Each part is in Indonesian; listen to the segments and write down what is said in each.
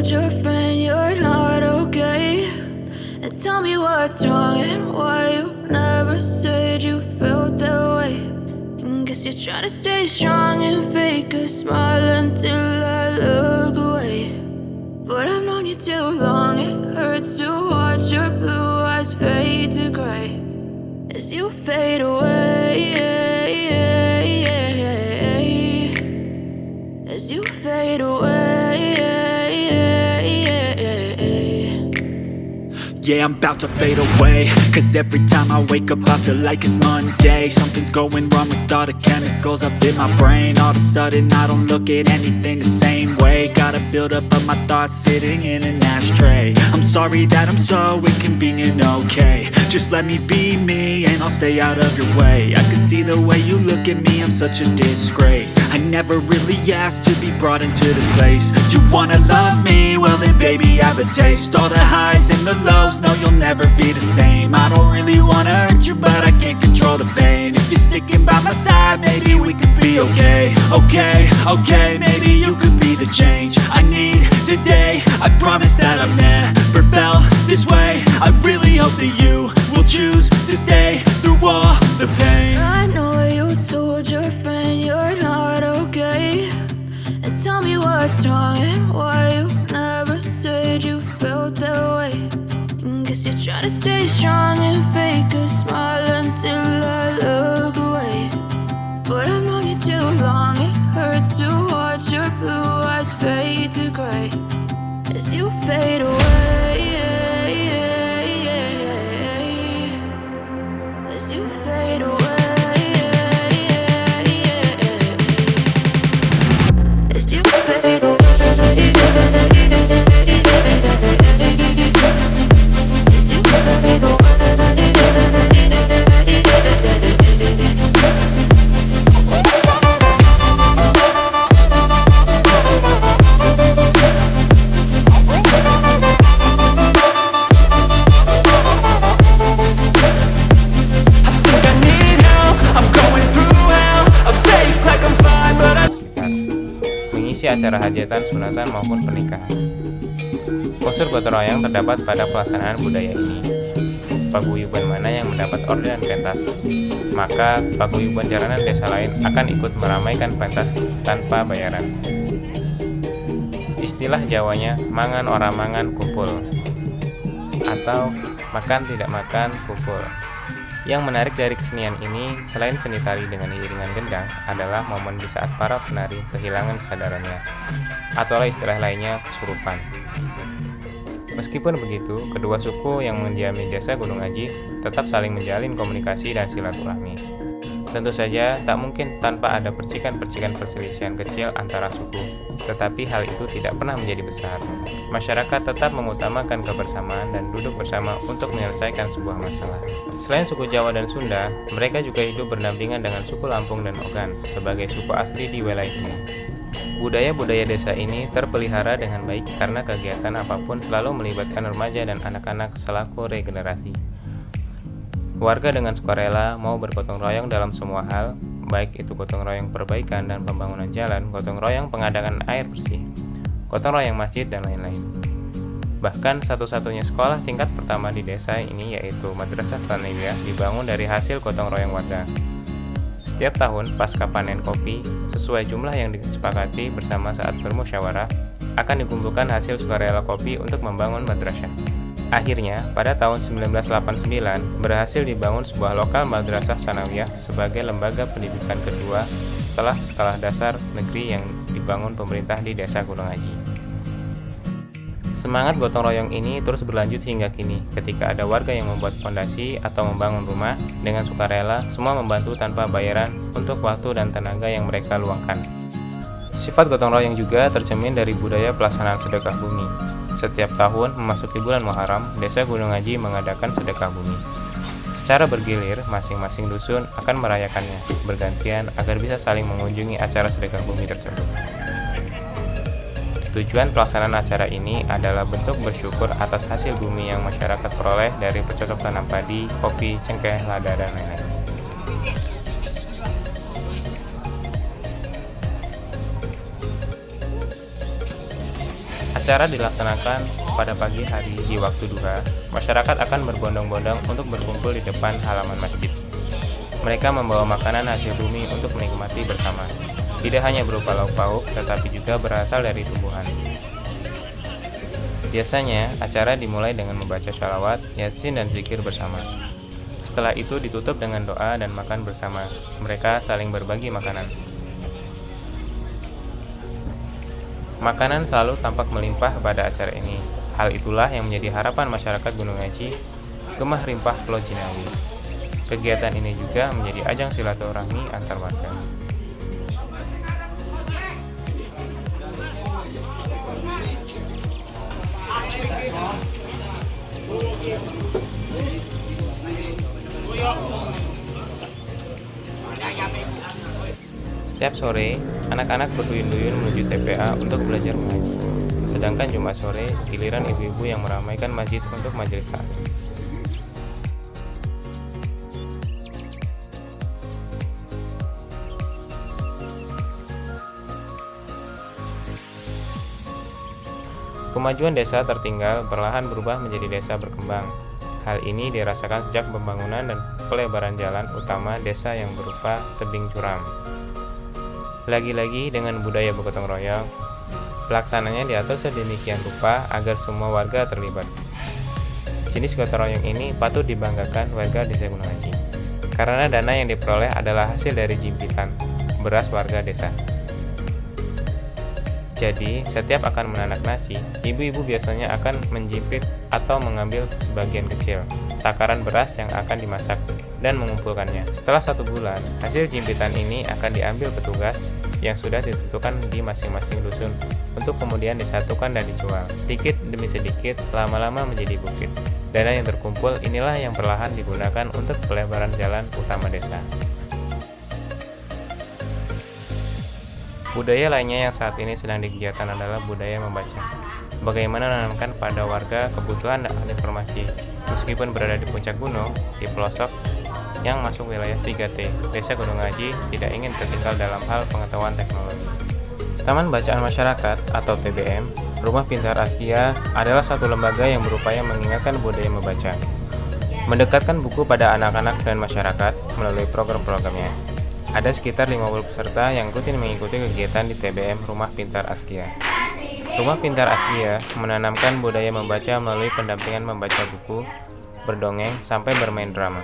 told your friend you're not okay? And tell me what's wrong and why you never said you felt that way. And guess you're trying to stay strong and fake a smile until I look away. But I've known you too long, it hurts to watch your blue eyes fade to gray as you fade away. As you fade away. Yeah, I'm about to fade away, cause every time I wake up I feel like it's Monday. Something's going wrong with all the chemicals up in my brain. All of a sudden I don't look at anything the same way. Got a buildup of my thoughts sitting in an ashtray. I'm sorry that I'm so inconvenient, okay? Just let me be me and I'll stay out of your way. I can see the way you look at me, I'm such a disgrace. I never really asked to be brought into this place. You wanna love me? Well then baby have a taste. All the highs and the lows, no you'll never be the same. I don't really wanna hurt you but I can't control the pain. If you're sticking by my side maybe we could be okay. Okay, maybe you could be the change I need today. I promise that I've never felt this way. I really hope that you will choose to stay through all the pain. I know you told your friend you're not okay. And tell me what's wrong and why you never said you felt that way. And guess you're trying to stay strong and fake a smile until I look away. But I've known you too long, it hurts to watch your blue eyes fade to gray as you fade away. As you fade away. As you fade away. As you fade away. Mengisi acara hajatan, sunatan maupun pernikahan. Unsur gotong royong terdapat pada pelaksanaan budaya ini. Paguyuban mana yang mendapat orderan pentas, maka paguyuban jaranan desa lain akan ikut meramaikan pentas tanpa bayaran. Istilah Jawanya mangan ora mangan kumpul atau makan tidak makan kumpul. Yang menarik dari kesenian ini, selain seni tari dengan iringan gendang, adalah momen di saat para penari kehilangan kesadarannya, atau istilah lainnya kesurupan. Meskipun begitu, kedua suku yang mendiami desa Gunung Aji tetap saling menjalin komunikasi dan silaturahmi. Tentu saja tak mungkin tanpa ada percikan-percikan perselisihan kecil antara suku, tetapi hal itu tidak pernah menjadi besar. Masyarakat tetap mengutamakan kebersamaan dan duduk bersama untuk menyelesaikan sebuah masalah. Selain suku Jawa dan Sunda, mereka juga hidup berdampingan dengan suku Lampung dan Ogan sebagai suku asli di wilayah ini. Budaya-budaya desa ini terpelihara dengan baik karena kegiatan apapun selalu melibatkan remaja dan anak-anak selaku regenerasi. Warga dengan sukarela mau bergotong royong dalam semua hal, baik itu gotong royong perbaikan dan pembangunan jalan, gotong royong pengadaan air bersih, gotong royong masjid, dan lain-lain. Bahkan satu-satunya sekolah tingkat pertama di desa ini yaitu Madrasah Tsanawiyah dibangun dari hasil gotong royong warga. Setiap tahun pasca panen kopi, sesuai jumlah yang disepakati bersama saat bermusyawarah, akan dikumpulkan hasil sukarela kopi untuk membangun madrasah. Akhirnya, pada tahun 1989, berhasil dibangun sebuah lokal Madrasah Tsanawiyah sebagai lembaga pendidikan kedua setelah sekolah dasar negeri yang dibangun pemerintah di Desa Gunung Aji. Semangat gotong royong ini terus berlanjut hingga kini. Ketika ada warga yang membuat fondasi atau membangun rumah, dengan sukarela, semua membantu tanpa bayaran untuk waktu dan tenaga yang mereka luangkan. Sifat gotong royong juga tercermin dari budaya pelaksanaan sedekah bumi. Setiap tahun memasuki bulan Muharram, Desa Gunung Aji mengadakan sedekah bumi. Secara bergilir, masing-masing dusun akan merayakannya, bergantian agar bisa saling mengunjungi acara sedekah bumi tersebut. Tujuan pelaksanaan acara ini adalah bentuk bersyukur atas hasil bumi yang masyarakat peroleh dari bercocok tanam padi, kopi, cengkeh, lada, dan lain-lain. Acara dilaksanakan pada pagi hari di waktu duha. Masyarakat akan berbondong-bondong untuk berkumpul di depan halaman masjid. Mereka membawa makanan hasil bumi untuk menikmati bersama. Tidak hanya berupa lauk pauk, tetapi juga berasal dari tumbuhan. Biasanya, acara dimulai dengan membaca sholawat, yasin, dan zikir bersama. Setelah itu ditutup dengan doa dan makan bersama. Mereka saling berbagi makanan. Makanan selalu tampak melimpah pada acara ini. Hal itulah yang menjadi harapan masyarakat Gunung Aji, Gemah Rimpah Pulau Jinawi. Kegiatan ini juga menjadi ajang silaturahmi antar warga. Setiap sore, anak-anak berduyun-duyun menuju TPA untuk belajar mengaji. Sedangkan Jumat sore, giliran ibu-ibu yang meramaikan masjid untuk majelis taklim. Kemajuan desa tertinggal perlahan berubah menjadi desa berkembang. Hal ini dirasakan sejak pembangunan dan pelebaran jalan utama desa yang berupa tebing curam. Lagi-lagi dengan budaya bergotong royong, pelaksananya diatur sedemikian rupa agar semua warga terlibat. Jenis gotong royong ini patut dibanggakan warga desa Gunung Aji, karena dana yang diperoleh adalah hasil dari jimpitan beras warga desa. Jadi, setiap akan menanak nasi, ibu-ibu biasanya akan menjimpit atau mengambil sebagian kecil takaran beras yang akan dimasak dan mengumpulkannya. Setelah 1 bulan, hasil jimpitan ini akan diambil petugas yang sudah ditentukan di masing-masing dusun untuk kemudian disatukan dan dijual. Sedikit demi sedikit, lama-lama menjadi bukit. Dana yang terkumpul inilah yang perlahan digunakan untuk pelebaran jalan utama desa. Budaya lainnya yang saat ini sedang digiatkan adalah budaya membaca. Bagaimana menanamkan pada warga kebutuhan akan informasi, meskipun berada di puncak gunung, di pelosok yang masuk wilayah 3T, Desa Gunung Aji tidak ingin tertinggal dalam hal pengetahuan teknologi. Taman Bacaan Masyarakat atau TBM, Rumah Pintar Askia adalah satu lembaga yang berupaya mengingatkan budaya membaca, mendekatkan buku pada anak-anak dan masyarakat melalui program-programnya. Ada sekitar 50 peserta yang rutin mengikuti kegiatan di TBM Rumah Pintar Askia. Rumah Pintar Askia menanamkan budaya membaca melalui pendampingan membaca buku, berdongeng, sampai bermain drama.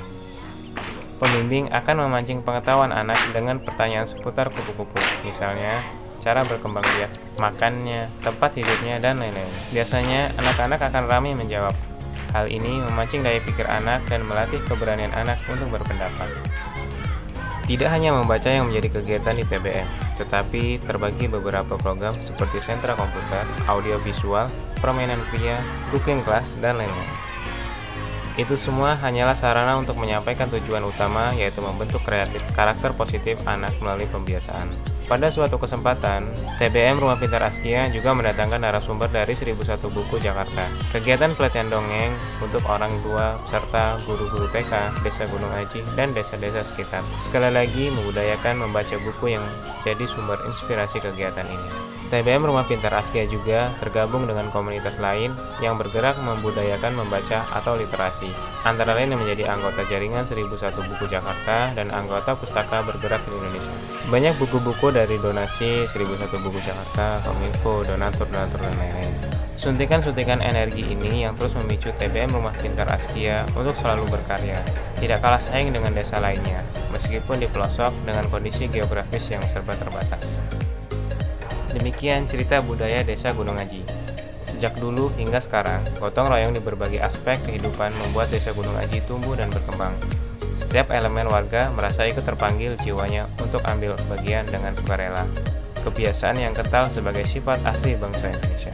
Pembimbing akan memancing pengetahuan anak dengan pertanyaan seputar kupu-kupu, misalnya cara berkembang biak, makannya, tempat hidupnya, dan lain-lain. Biasanya anak-anak akan ramai menjawab. Hal ini memancing daya pikir anak dan melatih keberanian anak untuk berpendapat. Tidak hanya membaca yang menjadi kegiatan di TBM, tetapi terbagi beberapa program seperti sentra komputer, audiovisual, permainan kria, cooking class, dan lainnya. Itu semua hanyalah sarana untuk menyampaikan tujuan utama, yaitu membentuk karakter positif anak melalui pembiasaan. Pada suatu kesempatan, TBM Rumah Pintar Askia juga mendatangkan narasumber dari 1001 Buku Jakarta. Kegiatan pelatihan dongeng untuk orang tua, serta guru-guru TK, Desa Gunung Aji, dan desa-desa sekitar. Sekali lagi membudayakan membaca buku yang jadi sumber inspirasi kegiatan ini. TBM Rumah Pintar Askia juga tergabung dengan komunitas lain yang bergerak membudayakan membaca atau literasi. Antara lain yang menjadi anggota jaringan 1001 Buku Jakarta dan anggota pustaka bergerak di Indonesia. Banyak buku-buku dari donasi 1001 Buku Jakarta, Kominfo, donatur, dan lain-lain. Suntikan-suntikan energi ini yang terus memicu TBM Rumah Pintar Askia untuk selalu berkarya, tidak kalah saing dengan desa lainnya, meskipun di pelosok dengan kondisi geografis yang serba terbatas. Demikian cerita budaya Desa Gunung Aji. Sejak dulu hingga sekarang, gotong royong di berbagai aspek kehidupan membuat Desa Gunung Aji tumbuh dan berkembang. Setiap elemen warga merasa ikut terpanggil jiwanya untuk ambil bagian dengan sukarela. Kebiasaan yang kental sebagai sifat asli bangsa Indonesia.